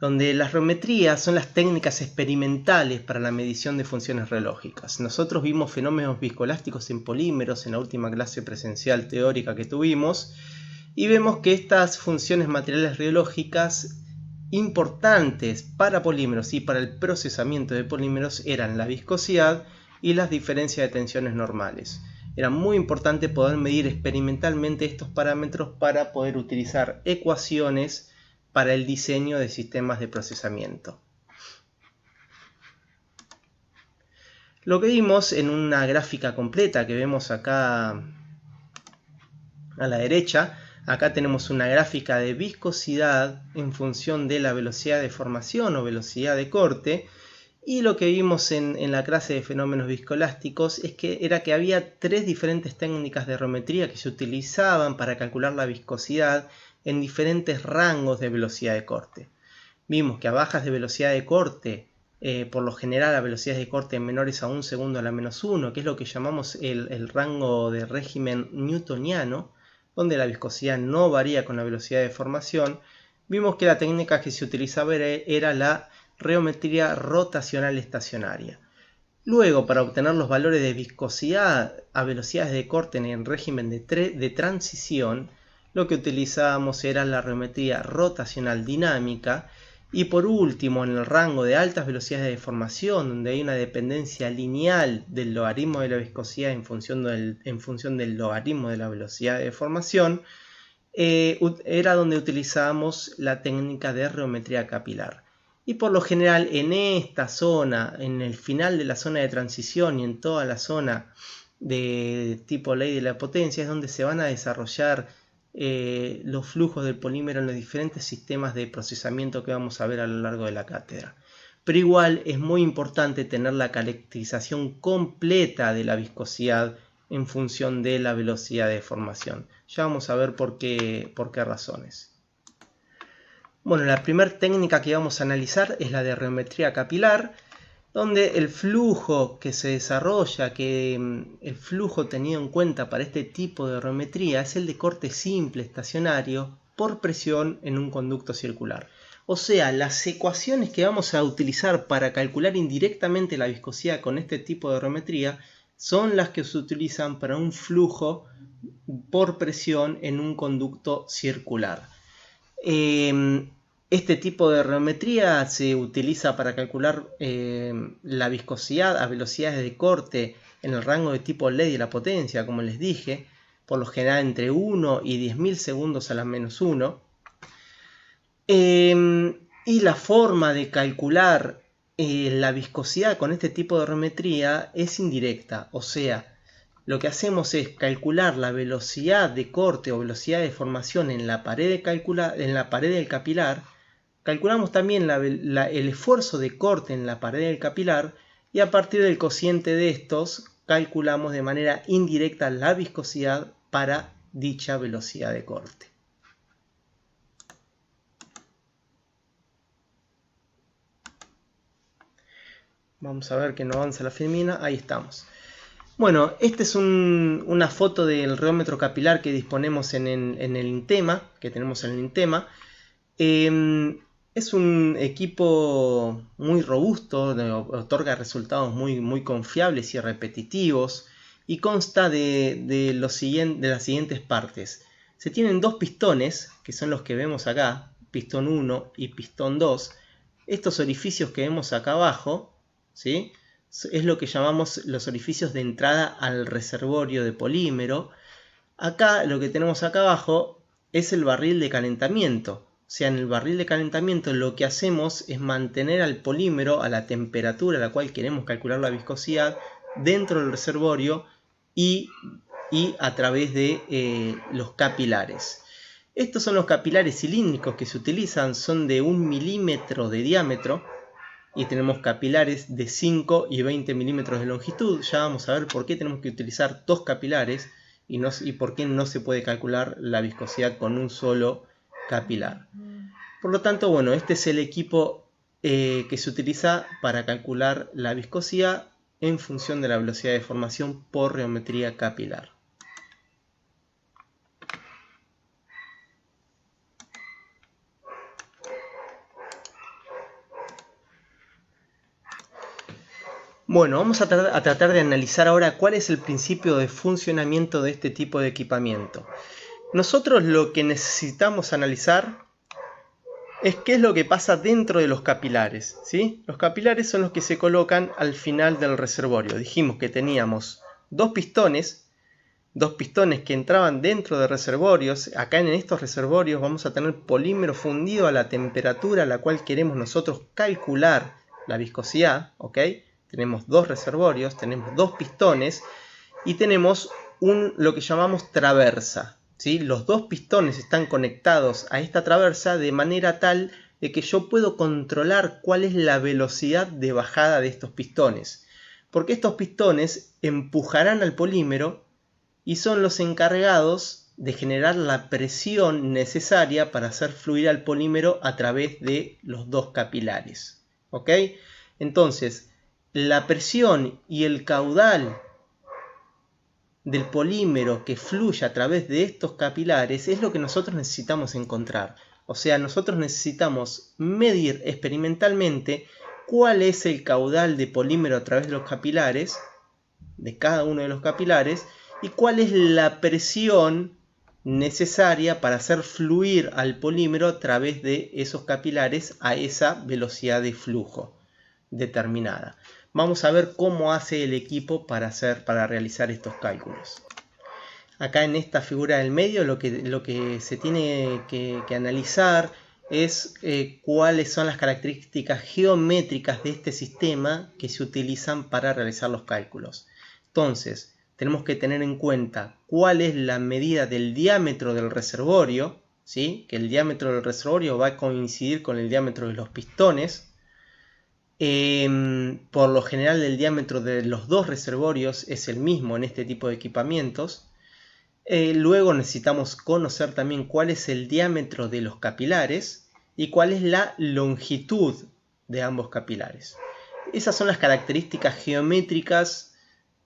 donde las reometrías son las técnicas experimentales para la medición de funciones reológicas. Nosotros vimos fenómenos viscoelásticos en polímeros en la última clase presencial teórica que tuvimos, y vemos que estas funciones materiales reológicas importantes para polímeros y para el procesamiento de polímeros eran la viscosidad y las diferencias de tensiones normales. Era muy importante poder medir experimentalmente estos parámetros para poder utilizar ecuaciones para el diseño de sistemas de procesamiento. Lo que vimos en una gráfica completa que vemos acá a la derecha, acá tenemos una gráfica de viscosidad en función de la velocidad de formación o velocidad de corte, y lo que vimos en la clase de fenómenos viscoelásticos era que había tres diferentes técnicas de reometría que se utilizaban para calcular la viscosidad en diferentes rangos de velocidad de corte. Vimos que a bajas de velocidad de corte, por lo general a velocidades de corte menores a 1 segundo a la menos 1, que es lo que llamamos el rango de régimen newtoniano, donde la viscosidad no varía con la velocidad de formación, vimos que la técnica que se utilizaba era la reometría rotacional estacionaria. Luego, para obtener los valores de viscosidad a velocidades de corte en el régimen de transición, lo que utilizábamos era la reometría rotacional dinámica. Y por último, en el rango de altas velocidades de formación, donde hay una dependencia lineal del logaritmo de la viscosidad en función del logaritmo de la velocidad de formación, era donde utilizábamos la técnica de reometría capilar. Y por lo general en esta zona, en el final de la zona de transición y en toda la zona de tipo ley de la potencia, es donde se van a desarrollar los flujos del polímero en los diferentes sistemas de procesamiento que vamos a ver a lo largo de la cátedra. Pero igual es muy importante tener la caracterización completa de la viscosidad en función de la velocidad de formación. Ya vamos a ver por qué razones. Bueno, la primera técnica que vamos a analizar es la de reometría capilar, donde el flujo que se desarrolla, el flujo tenido en cuenta para este tipo de reometría es el de corte simple estacionario por presión en un conducto circular. O sea, las ecuaciones que vamos a utilizar para calcular indirectamente la viscosidad con este tipo de reometría son las que se utilizan para un flujo por presión en un conducto circular. Este tipo de reometría se utiliza para calcular la viscosidad a velocidades de corte en el rango de tipo ley de la potencia, como les dije, por lo general entre 1 y 10.000 segundos a la menos 1. Y la forma de calcular la viscosidad con este tipo de reometría es indirecta, o sea, lo que hacemos es calcular la velocidad de corte o velocidad de formación en la pared del capilar. Calculamos también el esfuerzo de corte en la pared del capilar, y a partir del cociente de estos calculamos de manera indirecta la viscosidad para dicha velocidad de corte. Vamos a ver que no avanza la filmina. Ahí estamos. Bueno, esta es una foto del reómetro capilar que disponemos en el INTEMA, que tenemos en el INTEMA. Es un equipo muy robusto, otorga resultados muy confiables y repetitivos, y consta de las siguientes partes. Se tienen dos pistones, que son los que vemos acá, pistón 1 y pistón 2. Estos orificios que vemos acá abajo, ¿sí?, es lo que llamamos los orificios de entrada al reservorio de polímero. Acá lo que tenemos acá abajo es el barril de calentamiento. O sea, en el barril de calentamiento lo que hacemos es mantener al polímero a la temperatura a la cual queremos calcular la viscosidad dentro del reservorio y a través de los capilares. Estos son los capilares cilíndricos que se utilizan, son de 1 milímetro de diámetro, y tenemos capilares de 5 y 20 milímetros de longitud. Ya vamos a ver por qué tenemos que utilizar dos capilares y por qué no se puede calcular la viscosidad con un solo capilar. Por lo tanto, bueno, este es el equipo que se utiliza para calcular la viscosidad en función de la velocidad de formación por reometría capilar. Bueno, vamos a tratar de analizar ahora cuál es el principio de funcionamiento de este tipo de equipamiento. Nosotros lo que necesitamos analizar es qué es lo que pasa dentro de los capilares, ¿sí? Los capilares son los que se colocan al final del reservorio. Dijimos que teníamos dos pistones que entraban dentro de reservorios. Acá en estos reservorios vamos a tener polímero fundido a la temperatura a la cual queremos nosotros calcular la viscosidad, ¿ok? Tenemos dos reservorios, tenemos dos pistones y tenemos lo que llamamos traversa, ¿sí? Los dos pistones están conectados a esta traversa de manera tal de que yo puedo controlar cuál es la velocidad de bajada de estos pistones, porque estos pistones empujarán al polímero y son los encargados de generar la presión necesaria para hacer fluir al polímero a través de los dos capilares, ¿ok? Entonces, la presión y el caudal del polímero que fluye a través de estos capilares es lo que nosotros necesitamos encontrar. O sea, nosotros necesitamos medir experimentalmente cuál es el caudal de polímero a través de los capilares, de cada uno de los capilares, y cuál es la presión necesaria para hacer fluir al polímero a través de esos capilares a esa velocidad de flujo determinada. Vamos a ver cómo hace el equipo para realizar estos cálculos. Acá en esta figura del medio lo que se tiene que analizar es cuáles son las características geométricas de este sistema que se utilizan para realizar los cálculos. Entonces, tenemos que tener en cuenta cuál es la medida del diámetro del reservorio, ¿sí? Que el diámetro del reservorio va a coincidir con el diámetro de los pistones. Por lo general el diámetro de los dos reservorios es el mismo en este tipo de equipamientos. Luego necesitamos conocer también cuál es el diámetro de los capilares y cuál es la longitud de ambos capilares. Esas son las características geométricas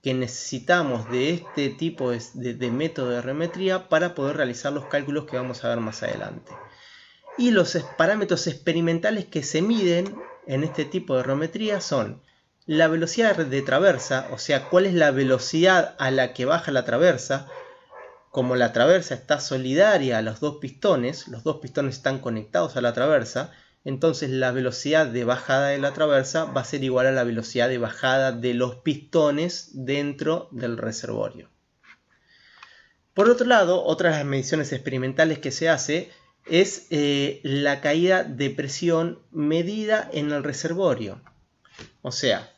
que necesitamos de este tipo de método de remetría para poder realizar los cálculos que vamos a ver más adelante. Y los parámetros experimentales que se miden en este tipo de remetría son la velocidad de traversa, o sea, cuál es la velocidad a la que baja la traversa. Como la traversa está solidaria a los dos pistones están conectados a la traversa, entonces la velocidad de bajada de la traversa va a ser igual a la velocidad de bajada de los pistones dentro del reservorio. Por otro lado, otra de las mediciones experimentales que se hace es la caída de presión medida en el reservorio. O sea,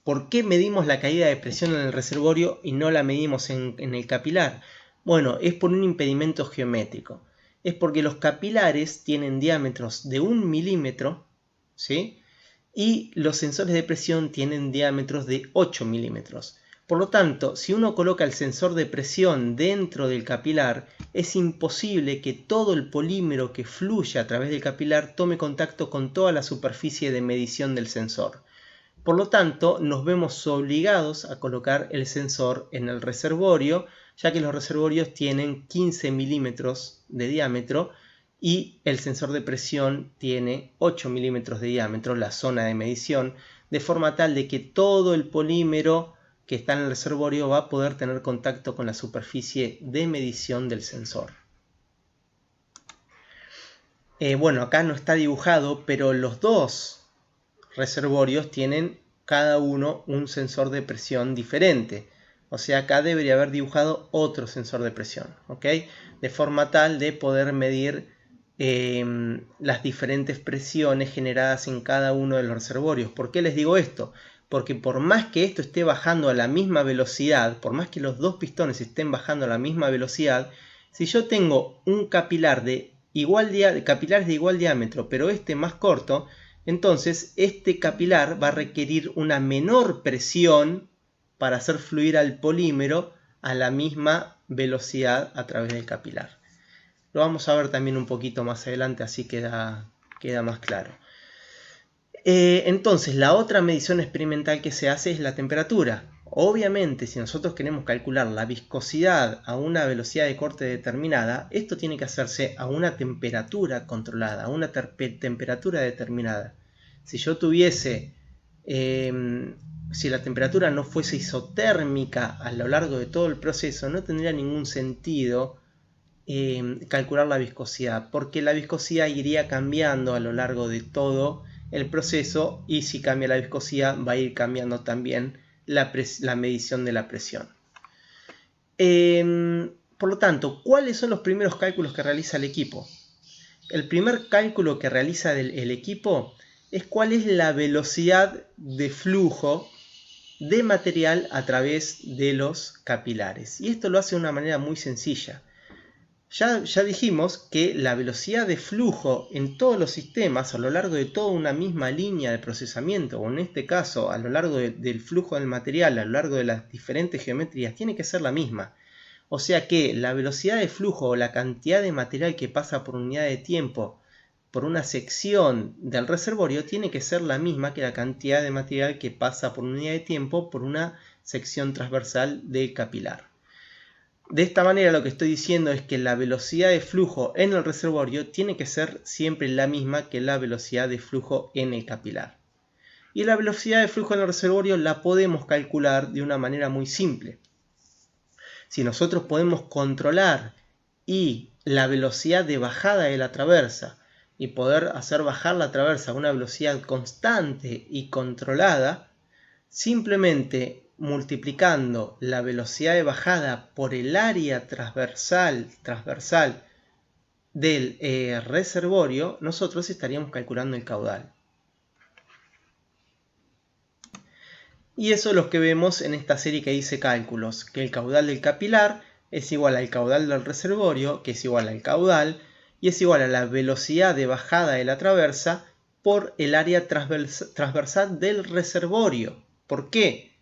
¿por qué medimos la caída de presión en el reservorio y no la medimos en el capilar? Bueno, es por un impedimento geométrico. Es porque los capilares tienen diámetros de 1 milímetro, ¿sí? Y los sensores de presión tienen diámetros de 8 milímetros. Por lo tanto, si uno coloca el sensor de presión dentro del capilar, es imposible que todo el polímero que fluye a través del capilar tome contacto con toda la superficie de medición del sensor. Por lo tanto, nos vemos obligados a colocar el sensor en el reservorio, ya que los reservorios tienen 15 milímetros de diámetro y el sensor de presión tiene 8 milímetros de diámetro, la zona de medición, de forma tal de que todo el polímero que está en el reservorio va a poder tener contacto con la superficie de medición del sensor. Bueno, acá no está dibujado, pero los dos reservorios tienen cada uno un sensor de presión diferente. O sea, acá debería haber dibujado otro sensor de presión, ¿ok? De forma tal de poder medir las diferentes presiones generadas en cada uno de los reservorios. ¿Por qué les digo esto? Porque por más que esto esté bajando a la misma velocidad, por más que los dos pistones estén bajando a la misma velocidad, si yo tengo un capilar capilares de igual diámetro, pero este más corto, entonces este capilar va a requerir una menor presión para hacer fluir al polímero a la misma velocidad a través del capilar. Lo vamos a ver también un poquito más adelante, así queda más claro. Entonces, la otra medición experimental que se hace es la temperatura. Obviamente, si nosotros queremos calcular la viscosidad a una velocidad de corte determinada, esto tiene que hacerse a una temperatura controlada, a una temperatura determinada. Si yo tuviese si la temperatura no fuese isotérmica a lo largo de todo el proceso, no tendría ningún sentido calcular la viscosidad, porque la viscosidad iría cambiando a lo largo de todo el proceso, y si cambia la viscosidad va a ir cambiando también la medición de la presión. Por lo tanto, ¿cuáles son los primeros cálculos que realiza el equipo? El primer cálculo que realiza el equipo es cuál es la velocidad de flujo de material a través de los capilares. Y esto lo hace de una manera muy sencilla. Ya dijimos que la velocidad de flujo en todos los sistemas a lo largo de toda una misma línea de procesamiento, o en este caso a lo largo del flujo del material, a lo largo de las diferentes geometrías, tiene que ser la misma. O sea que la velocidad de flujo o la cantidad de material que pasa por unidad de tiempo por una sección del reservorio tiene que ser la misma que la cantidad de material que pasa por unidad de tiempo por una sección transversal del capilar. De esta manera lo que estoy diciendo es que la velocidad de flujo en el reservorio tiene que ser siempre la misma que la velocidad de flujo en el capilar. Y la velocidad de flujo en el reservorio la podemos calcular de una manera muy simple. Si nosotros podemos controlar la velocidad de bajada de la traversa y poder hacer bajar la traversa a una velocidad constante y controlada, simplemente multiplicando la velocidad de bajada por el área transversal del reservorio, nosotros estaríamos calculando el caudal. Y eso es lo que vemos en esta serie que dice cálculos, que el caudal del capilar es igual al caudal del reservorio, que es igual al caudal, y es igual a la velocidad de bajada de la traversa por el área transversal del reservorio. ¿Por qué?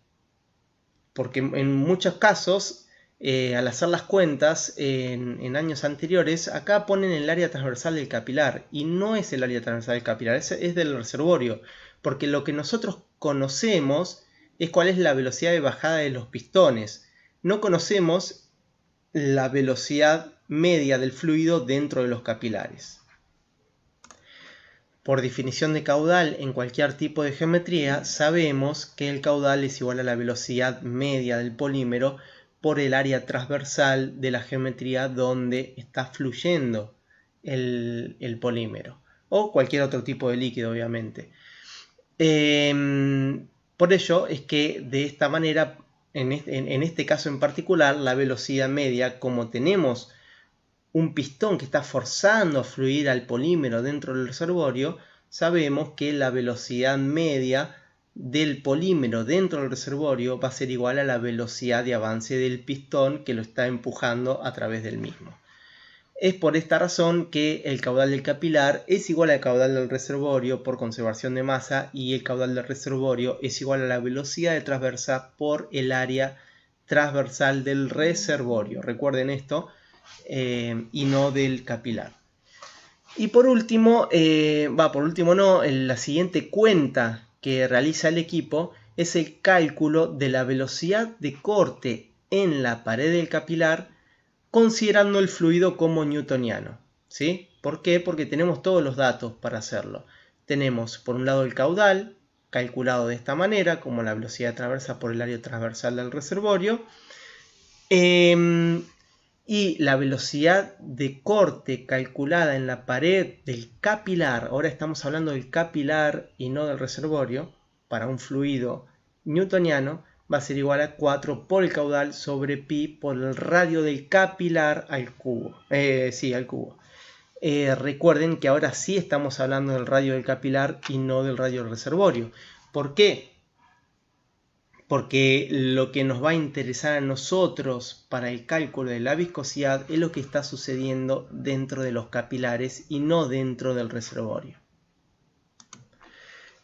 Porque en muchos casos, al hacer las cuentas en años anteriores, acá ponen el área transversal del capilar, y no es el área transversal del capilar, es del reservorio, porque lo que nosotros conocemos es cuál es la velocidad de bajada de los pistones. No conocemos la velocidad media del fluido dentro de los capilares. Por definición de caudal en cualquier tipo de geometría, sabemos que el caudal es igual a la velocidad media del polímero por el área transversal de la geometría donde está fluyendo el polímero, o cualquier otro tipo de líquido, obviamente. Por ello es que de esta manera, en este caso en particular, la velocidad media, como tenemos un pistón que está forzando a fluir al polímero dentro del reservorio, sabemos que la velocidad media del polímero dentro del reservorio va a ser igual a la velocidad de avance del pistón que lo está empujando a través del mismo. Es por esta razón que el caudal del capilar es igual al caudal del reservorio por conservación de masa, y el caudal del reservorio es igual a la velocidad de transversa por el área transversal del reservorio. Recuerden esto, y no del capilar. Y por último, la siguiente cuenta que realiza el equipo es el cálculo de la velocidad de corte en la pared del capilar considerando el fluido como newtoniano. ¿Sí? ¿Por qué? Porque tenemos todos los datos para hacerlo. Tenemos por un lado el caudal, calculado de esta manera, como la velocidad transversa por el área transversal del reservorio, y la velocidad de corte calculada en la pared del capilar. Ahora estamos hablando del capilar y no del reservorio. Para un fluido newtoniano va a ser igual a 4 por el caudal sobre pi por el radio del capilar al cubo. Al cubo. Recuerden que ahora sí estamos hablando del radio del capilar y no del radio del reservorio. ¿Por qué? Porque lo que nos va a interesar a nosotros para el cálculo de la viscosidad es lo que está sucediendo dentro de los capilares y no dentro del reservorio.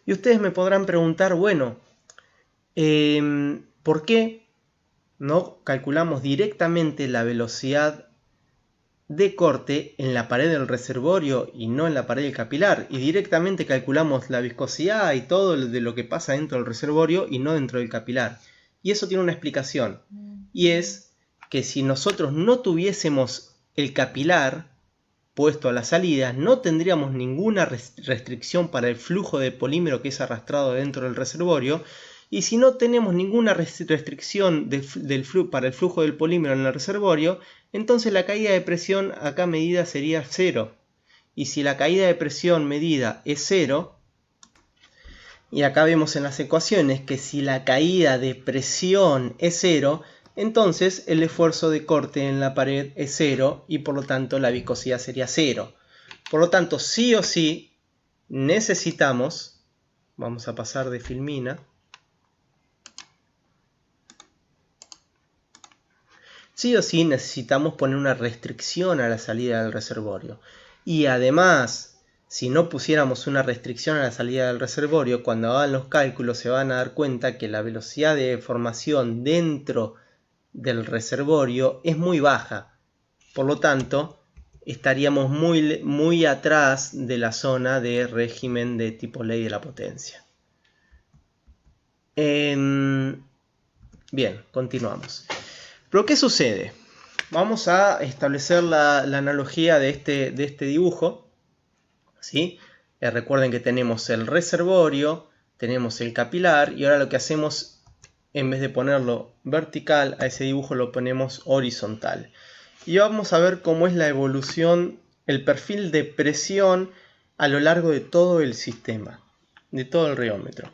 Y ustedes me podrán preguntar, bueno, ¿por qué no calculamos directamente la velocidad de corte en la pared del reservorio y no en la pared del capilar? Y directamente calculamos la viscosidad y todo de lo que pasa dentro del reservorio y no dentro del capilar. Y eso tiene una explicación. Y es que si nosotros no tuviésemos el capilar, puesto a la salida, no tendríamos ninguna restricción para el flujo de polímero que es arrastrado dentro del reservorio. Y si no tenemos ninguna restricción para el flujo del polímero en el reservorio, entonces la caída de presión acá medida sería 0. Y si la caída de presión medida es 0, y acá vemos en las ecuaciones que si la caída de presión es 0, entonces el esfuerzo de corte en la pared es 0 y por lo tanto la viscosidad sería 0. Por lo tanto, sí o sí necesitamos, vamos a pasar de filmina, sí o sí necesitamos poner una restricción a la salida del reservorio. Y además, si no pusiéramos una restricción a la salida del reservorio, cuando hagan los cálculos se van a dar cuenta que la velocidad de formación dentro del reservorio es muy baja. Por lo tanto, estaríamos muy atrás de la zona de régimen de tipo ley de la potencia. Bien, continuamos. Pero ¿qué sucede? Vamos a establecer la analogía de este dibujo, ¿sí? Recuerden que tenemos el reservorio, tenemos el capilar y ahora lo que hacemos, en vez de ponerlo vertical a ese dibujo, lo ponemos horizontal. Y vamos a ver cómo es la evolución, el perfil de presión a lo largo de todo el sistema, de todo el riómetro.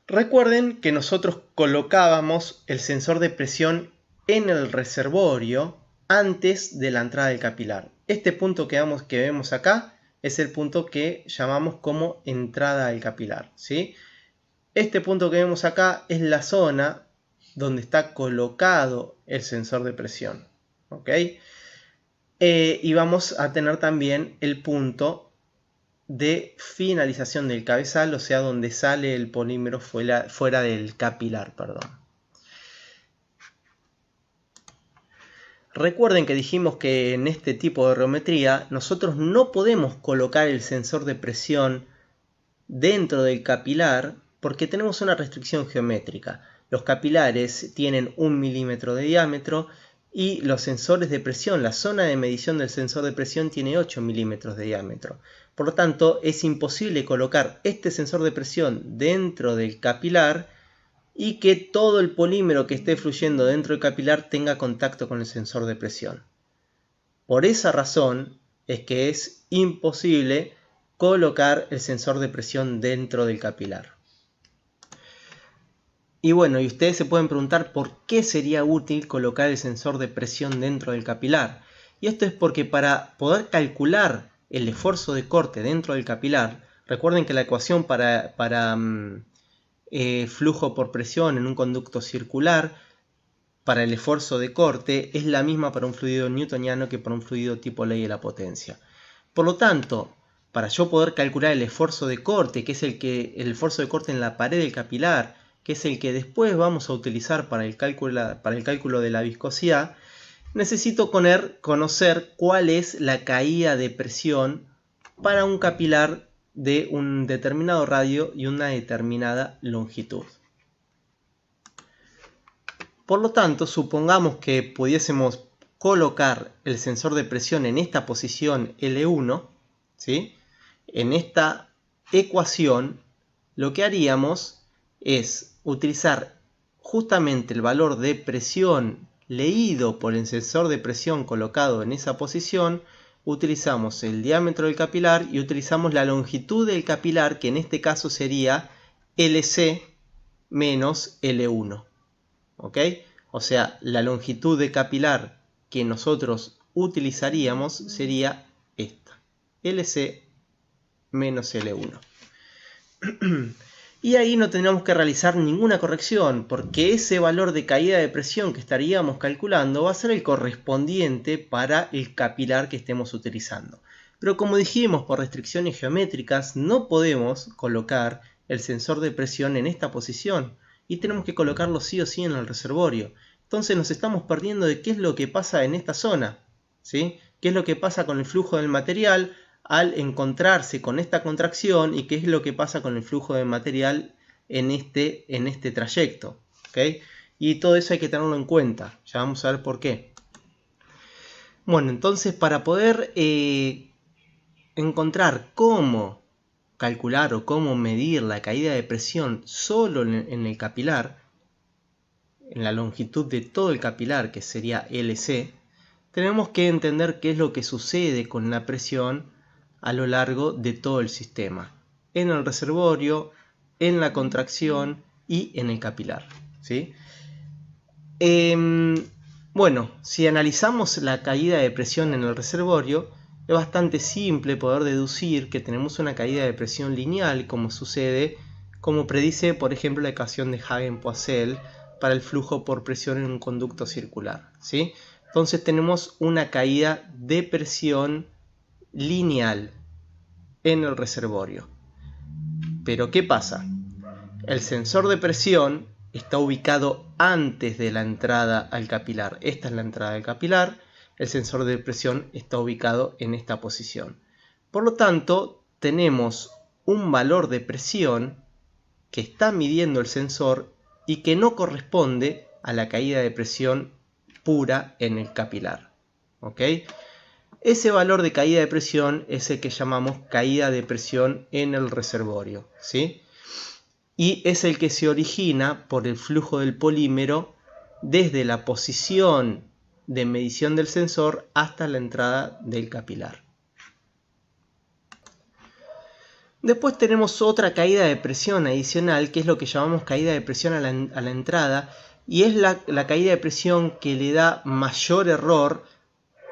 Recuerden que nosotros colocábamos el sensor de presión en el reservorio antes de la entrada del capilar. Este punto que vemos acá es el punto que llamamos como entrada al capilar, ¿sí? Este punto que vemos acá es la zona donde está colocado el sensor de presión, ¿ok? Y vamos a tener también el punto de finalización del cabezal, o sea, donde sale el polímero fuera del capilar, perdón. Recuerden que dijimos que en este tipo de reometría nosotros no podemos colocar el sensor de presión dentro del capilar porque tenemos una restricción geométrica. Los capilares tienen 1 milímetro de diámetro y los sensores de presión, la zona de medición del sensor de presión tiene 8 milímetros de diámetro. Por lo tanto, es imposible colocar este sensor de presión dentro del capilar y que todo el polímero que esté fluyendo dentro del capilar tenga contacto con el sensor de presión. Por esa razón es que es imposible colocar el sensor de presión dentro del capilar. Y bueno, y ustedes se pueden preguntar por qué sería útil colocar el sensor de presión dentro del capilar. Y esto es porque para poder calcular el esfuerzo de corte dentro del capilar, recuerden que la ecuación para flujo por presión en un conducto circular para el esfuerzo de corte es la misma para un fluido newtoniano que para un fluido tipo ley de la potencia. Por lo tanto, para yo poder calcular el esfuerzo de corte, que es el esfuerzo de corte en la pared del capilar, que es el que después vamos a utilizar para el cálculo de la viscosidad, necesito conocer cuál es la caída de presión para un capilar de un determinado radio y una determinada longitud. Por lo tanto, supongamos que pudiésemos colocar el sensor de presión en esta posición L1, ¿sí? En esta ecuación, lo que haríamos es utilizar justamente el valor de presión leído por el sensor de presión colocado en esa posición. Utilizamos el diámetro del capilar y utilizamos la longitud del capilar, que en este caso sería LC menos L1. ¿Ok? O sea, la longitud de capilar que nosotros utilizaríamos sería esta, LC menos L1. Y ahí no tendríamos que realizar ninguna corrección, porque ese valor de caída de presión que estaríamos calculando va a ser el correspondiente para el capilar que estemos utilizando. Pero como dijimos, por restricciones geométricas no podemos colocar el sensor de presión en esta posición y tenemos que colocarlo sí o sí en el reservorio. Entonces nos estamos perdiendo de qué es lo que pasa en esta zona, ¿sí? ¿Qué es lo que pasa con el flujo del material al encontrarse con esta contracción y qué es lo que pasa con el flujo de material en este trayecto, ¿okay? Y todo eso hay que tenerlo en cuenta, ya vamos a ver por qué. Bueno, entonces para poder encontrar cómo calcular o cómo medir la caída de presión solo en el capilar, en la longitud de todo el capilar, que sería LC, tenemos que entender qué es lo que sucede con la presión a lo largo de todo el sistema, en el reservorio, en la contracción y en el capilar, ¿sí? Bueno, si analizamos la caída de presión en el reservorio, es bastante simple poder deducir que tenemos una caída de presión lineal, como predice, por ejemplo, la ecuación de Hagen-Poiseuille para el flujo por presión en un conducto circular, ¿sí? Entonces tenemos una caída de presión lineal en el reservorio. Pero ¿qué pasa? El sensor de presión está ubicado antes de la entrada al capilar. Esta es la entrada del capilar. El sensor de presión está ubicado en esta posición. Por lo tanto, tenemos un valor de presión que está midiendo el sensor y que no corresponde a la caída de presión pura en el capilar. ¿Ok? Ese valor de caída de presión es el que llamamos caída de presión en el reservorio, ¿sí? Y es el que se origina por el flujo del polímero desde la posición de medición del sensor hasta la entrada del capilar. Después tenemos otra caída de presión adicional, que es lo que llamamos caída de presión a la entrada, y es la caída de presión que le da mayor error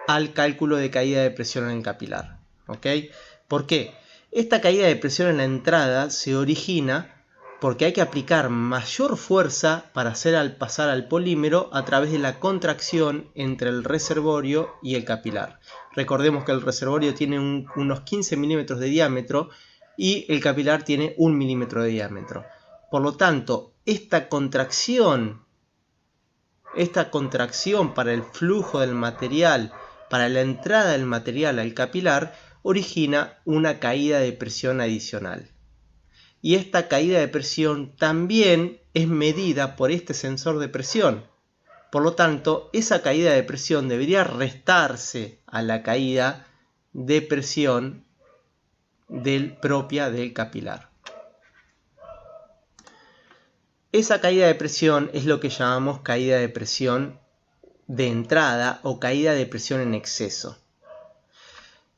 al cálculo de caída de presión en el capilar. ¿Ok? ¿Por qué? Esta caída de presión en la entrada se origina porque hay que aplicar mayor fuerza para hacer pasar al polímero a través de la contracción entre el reservorio y el capilar. Recordemos que el reservorio tiene unos 15 milímetros de diámetro y el capilar tiene 1 milímetro de diámetro. Por lo tanto, esta contracción para el flujo del material, para la entrada del material al capilar, origina una caída de presión adicional. Y esta caída de presión también es medida por este sensor de presión. Por lo tanto, esa caída de presión debería restarse a la caída de presión propia del capilar. Esa caída de presión es lo que llamamos caída de presión de entrada o caída de presión en exceso.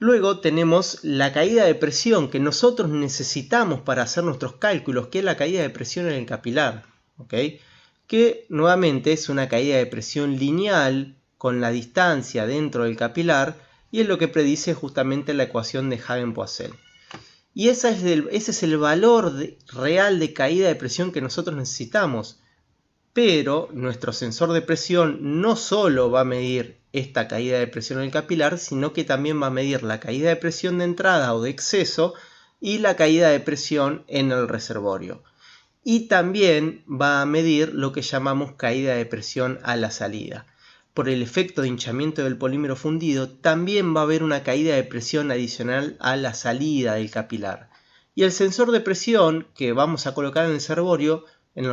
Luego tenemos la caída de presión que nosotros necesitamos para hacer nuestros cálculos, que es la caída de presión en el capilar, ¿ok? Que nuevamente es una caída de presión lineal con la distancia dentro del capilar y es lo que predice justamente la ecuación de Hagen-Poiseuille. Y ese es el valor real de caída de presión que nosotros necesitamos. Pero nuestro sensor de presión no solo va a medir esta caída de presión en el capilar, sino que también va a medir la caída de presión de entrada o de exceso y la caída de presión en el reservorio. Y también va a medir lo que llamamos caída de presión a la salida. Por el efecto de hinchamiento del polímero fundido, también va a haber una caída de presión adicional a la salida del capilar. Y el sensor de presión que vamos a colocar en el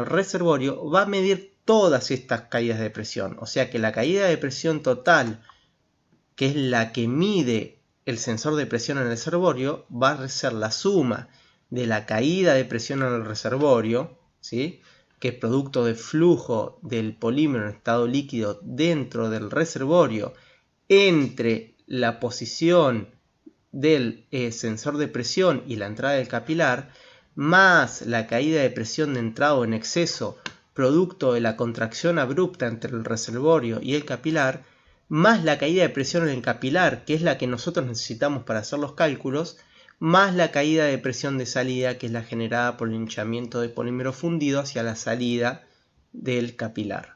reservorio va a medir todas estas caídas de presión. O sea que la caída de presión total, que es la que mide el sensor de presión en el reservorio, va a ser la suma de la caída de presión en el reservorio, ¿sí?, que es producto del flujo del polímero en estado líquido dentro del reservorio, entre la posición del sensor de presión y la entrada del capilar, más la caída de presión de entrada en exceso, producto de la contracción abrupta entre el reservorio y el capilar, más la caída de presión en el capilar, que es la que nosotros necesitamos para hacer los cálculos, más la caída de presión de salida, que es la generada por el hinchamiento de polímero fundido hacia la salida del capilar.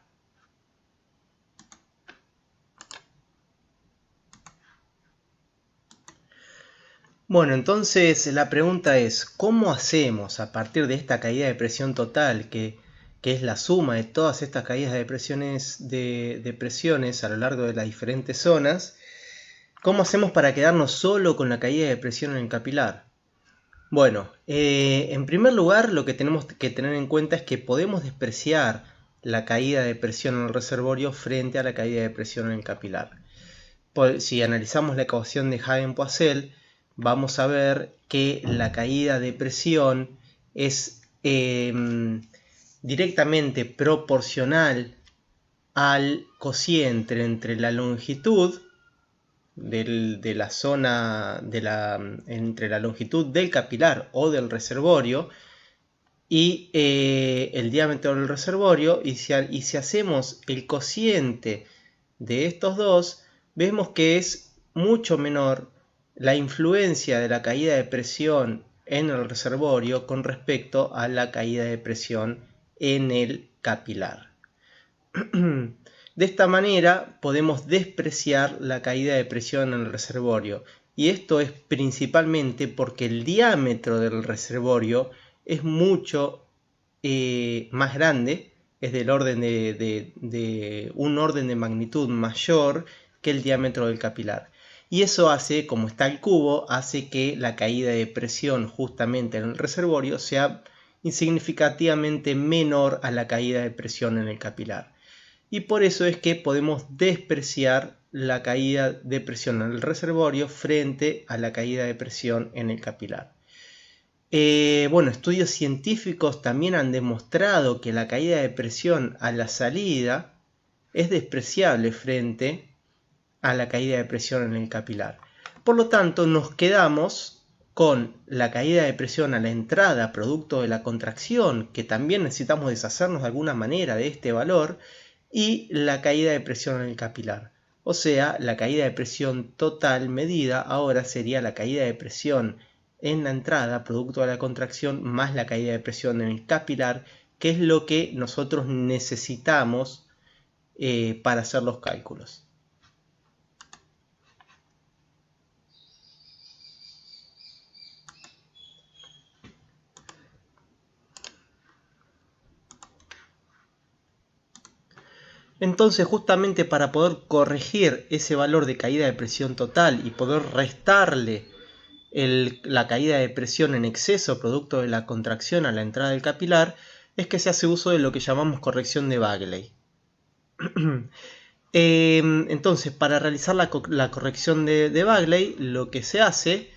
Bueno, entonces la pregunta es, ¿cómo hacemos a partir de esta caída de presión total, que es la suma de todas estas caídas de presiones a lo largo de las diferentes zonas? ¿Cómo hacemos para quedarnos solo con la caída de presión en el capilar? Bueno, en primer lugar lo que tenemos que tener en cuenta es que podemos despreciar la caída de presión en el reservorio frente a la caída de presión en el capilar. si analizamos la ecuación de Hagen-Poiseuille, vamos a ver que la caída de presión es directamente proporcional al cociente entre la longitud de la zona entre la longitud del capilar o del reservorio y el diámetro del reservorio, y si hacemos el cociente de estos dos, vemos que es mucho menor la influencia de la caída de presión en el reservorio con respecto a la caída de presión en el capilar. De esta manera podemos despreciar la caída de presión en el reservorio, y esto es principalmente porque el diámetro del reservorio es mucho más grande, es del orden de un orden de magnitud mayor que el diámetro del capilar. Y eso hace, como está el cubo, hace que la caída de presión justamente en el reservorio sea insignificativamente menor a la caída de presión en el capilar. Y por eso es que podemos despreciar la caída de presión en el reservorio frente a la caída de presión en el capilar. Bueno, estudios científicos también han demostrado que la caída de presión a la salida es despreciable frente a la caída de presión en el capilar. Por lo tanto, nos quedamos con la caída de presión a la entrada producto de la contracción, que también necesitamos deshacernos de alguna manera de este valor, y la caída de presión en el capilar. O sea, la caída de presión total medida ahora sería la caída de presión en la entrada producto de la contracción más la caída de presión en el capilar, que es lo que nosotros necesitamos para hacer los cálculos. Entonces, justamente para poder corregir ese valor de caída de presión total y poder restarle la caída de presión en exceso producto de la contracción a la entrada del capilar, es que se hace uso de lo que llamamos corrección de Bagley. Entonces, para realizar la corrección de Bagley, lo que se hace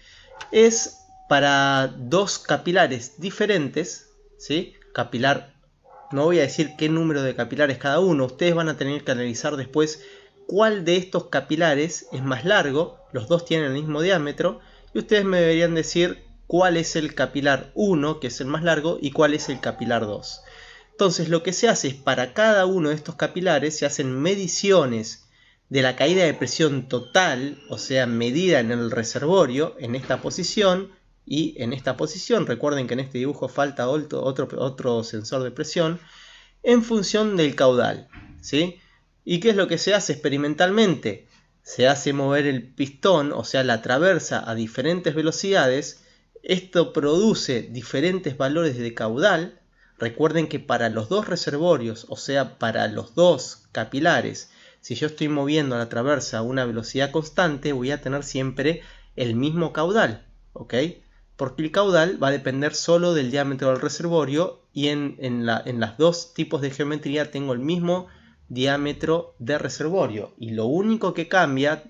es para dos capilares diferentes, ¿sí? Capilar, no voy a decir qué número de capilares cada uno, ustedes van a tener que analizar después cuál de estos capilares es más largo, los dos tienen el mismo diámetro, y ustedes me deberían decir cuál es el capilar 1, que es el más largo, y cuál es el capilar 2. Entonces lo que se hace es para cada uno de estos capilares se hacen mediciones de la caída de presión total, o sea, medida en el reservorio, en esta posición y en esta posición. Recuerden que en este dibujo falta otro sensor de presión, en función del caudal, ¿sí? ¿Y qué es lo que se hace experimentalmente? Se hace mover el pistón, o sea, la traversa, a diferentes velocidades. Esto produce diferentes valores de caudal. Recuerden que para los dos reservorios, o sea, para los dos capilares, si yo estoy moviendo la traversa a una velocidad constante, voy a tener siempre el mismo caudal, ¿ok? Porque el caudal va a depender solo del diámetro del reservorio, y en los dos tipos de geometría tengo el mismo diámetro de reservorio, y lo único que cambia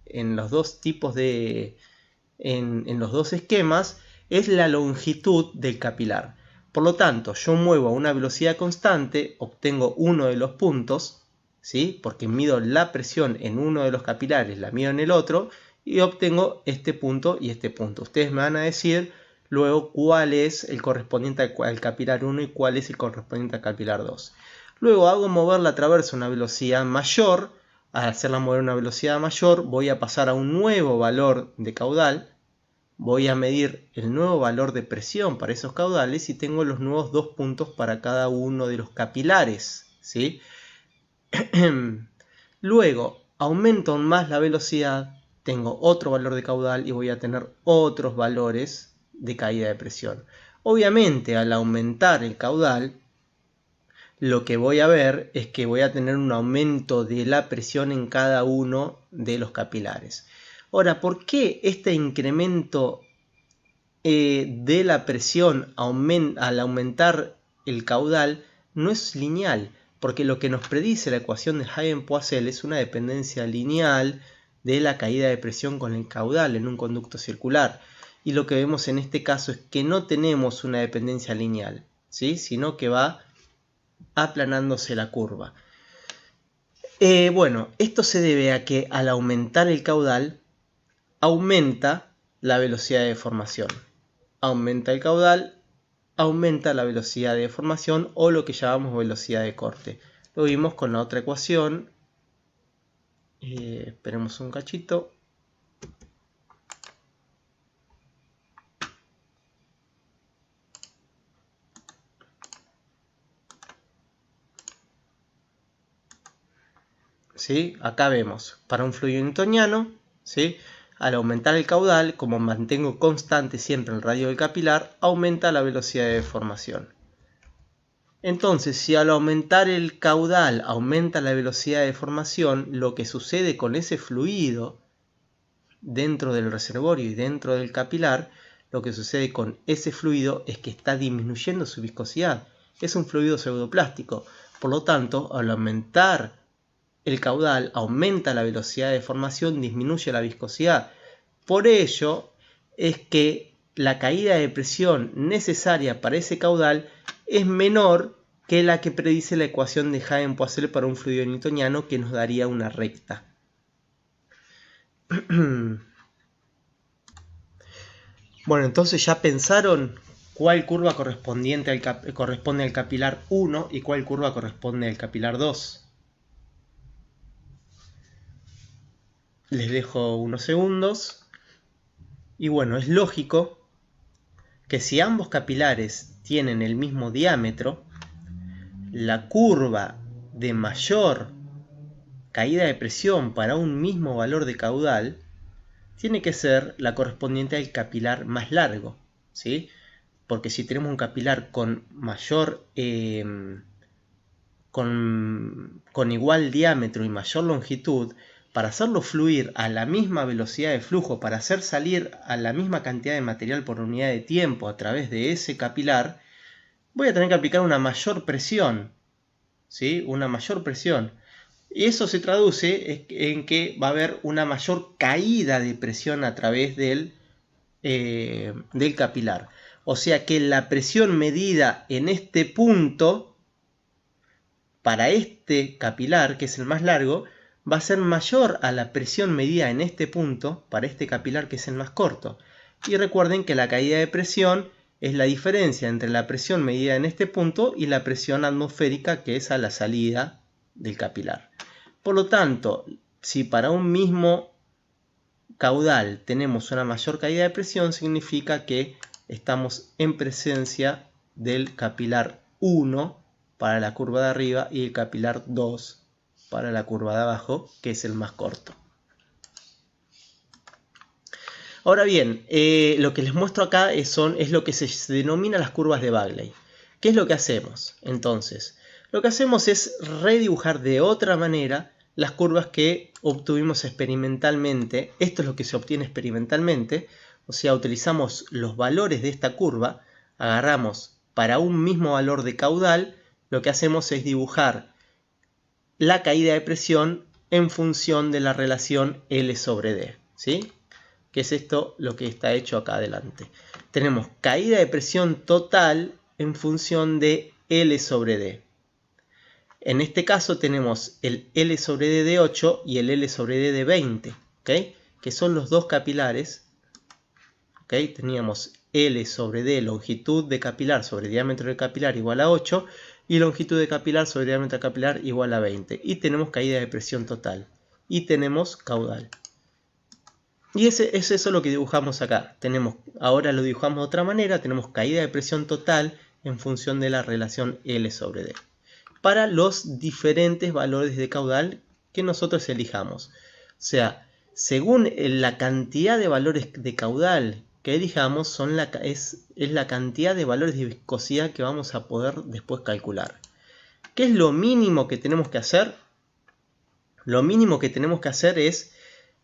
en los dos tipos en los dos esquemas es la longitud del capilar. Por lo tanto, yo muevo a una velocidad constante, obtengo uno de los puntos, ¿sí? Porque mido la presión en uno de los capilares, la mido en el otro, y obtengo este punto y este punto. Ustedes me van a decir luego cuál es el correspondiente al capilar 1 y cuál es el correspondiente al capilar 2. Luego hago mover la traversa a una velocidad mayor. Al hacerla mover a una velocidad mayor, voy a pasar a un nuevo valor de caudal. Voy a medir el nuevo valor de presión para esos caudales y tengo los nuevos dos puntos para cada uno de los capilares, ¿sí? Luego aumento aún más la velocidad, tengo otro valor de caudal y voy a tener otros valores de caída de presión. Obviamente, al aumentar el caudal, lo que voy a ver es que voy a tener un aumento de la presión en cada uno de los capilares. Ahora, ¿por qué este incremento de la presión al aumentar el caudal no es lineal? Porque lo que nos predice la ecuación de Hagen-Poiseuille es una dependencia lineal de la caída de presión con el caudal en un conducto circular. Y lo que vemos en este caso es que no tenemos una dependencia lineal, ¿sí? Sino que va aplanándose la curva. Bueno, esto se debe a que al aumentar el caudal, aumenta la velocidad de deformación. Aumenta el caudal, aumenta la velocidad de deformación o lo que llamamos velocidad de corte. Lo vimos con la otra ecuación. Esperemos un cachito. ¿Sí? Acá vemos, para un fluido newtoniano, ¿sí? Al aumentar el caudal, como mantengo constante siempre el radio del capilar, aumenta la velocidad de deformación. Entonces, si al aumentar el caudal aumenta la velocidad de deformación, lo que sucede con ese fluido dentro del reservorio y dentro del capilar, lo que sucede con ese fluido es que está disminuyendo su viscosidad. Es un fluido pseudoplástico. Por lo tanto, al aumentar el caudal, aumenta la velocidad de deformación, disminuye la viscosidad. Por ello es que la caída de presión necesaria para ese caudal es menor que la que predice la ecuación de Hagen-Poiseuille para un fluido newtoniano, que nos daría una recta. Bueno, entonces ya pensaron cuál curva corresponde al capilar 1 y cuál curva corresponde al capilar 2. Les dejo unos segundos. Y bueno, es lógico que si ambos capilares tienen el mismo diámetro, la curva de mayor caída de presión para un mismo valor de caudal tiene que ser la correspondiente al capilar más largo, ¿sí? Porque si tenemos un capilar con mayor con igual diámetro y mayor longitud, para hacerlo fluir a la misma velocidad de flujo, para hacer salir a la misma cantidad de material por unidad de tiempo a través de ese capilar, voy a tener que aplicar una mayor presión, ¿sí? Una mayor presión. Y eso se traduce en que va a haber una mayor caída de presión a través del capilar. O sea que la presión medida en este punto, para este capilar, que es el más largo, va a ser mayor a la presión medida en este punto, para este capilar que es el más corto. Y recuerden que la caída de presión es la diferencia entre la presión medida en este punto y la presión atmosférica, que es a la salida del capilar. Por lo tanto, si para un mismo caudal tenemos una mayor caída de presión, significa que estamos en presencia del capilar 1 para la curva de arriba y el capilar 2 para la curva de abajo, que es el más corto. Ahora bien, lo que les muestro acá es lo que se denomina las curvas de Bagley. ¿Qué es lo que hacemos? Entonces, lo que hacemos es redibujar de otra manera las curvas que obtuvimos experimentalmente. Esto es lo que se obtiene experimentalmente. O sea, utilizamos los valores de esta curva, agarramos para un mismo valor de caudal, lo que hacemos es dibujar la caída de presión en función de la relación L sobre D, ¿sí? Que es esto lo que está hecho acá adelante. Tenemos caída de presión total en función de L sobre D. En este caso tenemos el L sobre D de 8 y el L sobre D de 20, ¿okay? Que son los dos capilares. ¿Okay? Teníamos L sobre D, longitud de capilar sobre diámetro de capilar igual a 8, y longitud de capilar sobre diámetro de capilar igual a 20. Y tenemos caída de presión total. Y tenemos caudal. Y es eso lo que dibujamos acá. Ahora lo dibujamos de otra manera. Tenemos caída de presión total en función de la relación L sobre D. Para los diferentes valores de caudal que nosotros elijamos. O sea, según la cantidad de valores de caudal que elijamos, es la cantidad de valores de viscosidad que vamos a poder después calcular. ¿Qué es lo mínimo que tenemos que hacer? Lo mínimo que tenemos que hacer es